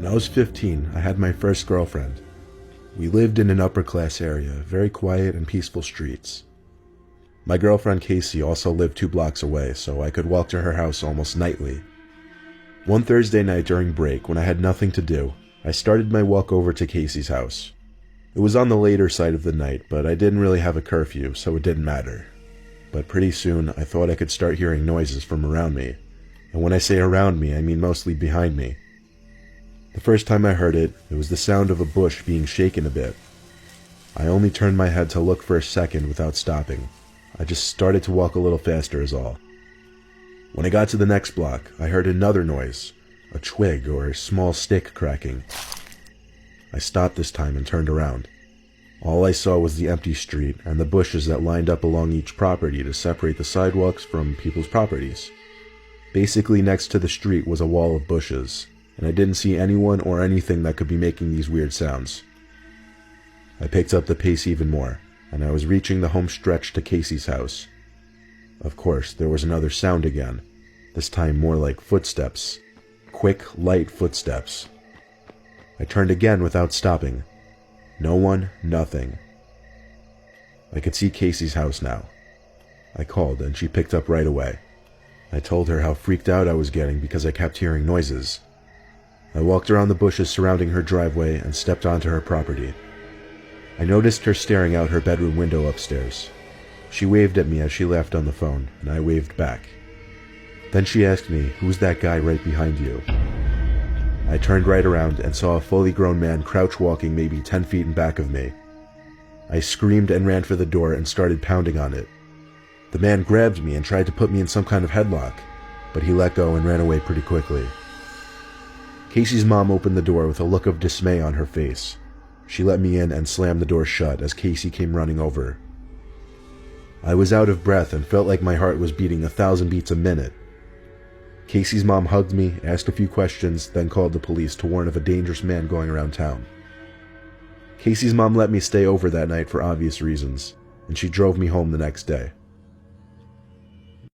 When I was 15, I had my first girlfriend. We lived in an upper-class area, very quiet and peaceful streets. My girlfriend Casey also lived 2 blocks away, so I could walk to her house almost nightly. One Thursday night during break, when I had nothing to do, I started my walk over to Casey's house. It was on the later side of the night, but I didn't really have a curfew, so it didn't matter. But pretty soon, I thought I could start hearing noises from around me. And when I say around me, I mean mostly behind me. The first time I heard it, it was the sound of a bush being shaken a bit. I only turned my head to look for a second without stopping. I just started to walk a little faster is all. When I got to the next block, I heard another noise, a twig or a small stick cracking. I stopped this time and turned around. All I saw was the empty street and the bushes that lined up along each property to separate the sidewalks from people's properties. Basically next to the street was a wall of bushes, and I didn't see anyone or anything that could be making these weird sounds. I picked up the pace even more, and I was reaching the home stretch to Casey's house. Of course, there was another sound again, this time more like footsteps. Quick, light footsteps. I turned again without stopping. No one, nothing. I could see Casey's house now. I called, and she picked up right away. I told her how freaked out I was getting because I kept hearing noises. I walked around the bushes surrounding her driveway and stepped onto her property. I noticed her staring out her bedroom window upstairs. She waved at me as she left on the phone, and I waved back. Then she asked me, "Who's that guy right behind you?" I turned right around and saw a fully grown man crouch walking maybe 10 feet in back of me. I screamed and ran for the door and started pounding on it. The man grabbed me and tried to put me in some kind of headlock, but he let go and ran away pretty quickly. Casey's mom opened the door with a look of dismay on her face. She let me in and slammed the door shut as Casey came running over. I was out of breath and felt like my heart was beating 1,000 beats a minute. Casey's mom hugged me, asked a few questions, then called the police to warn of a dangerous man going around town. Casey's mom let me stay over that night for obvious reasons, and she drove me home the next day.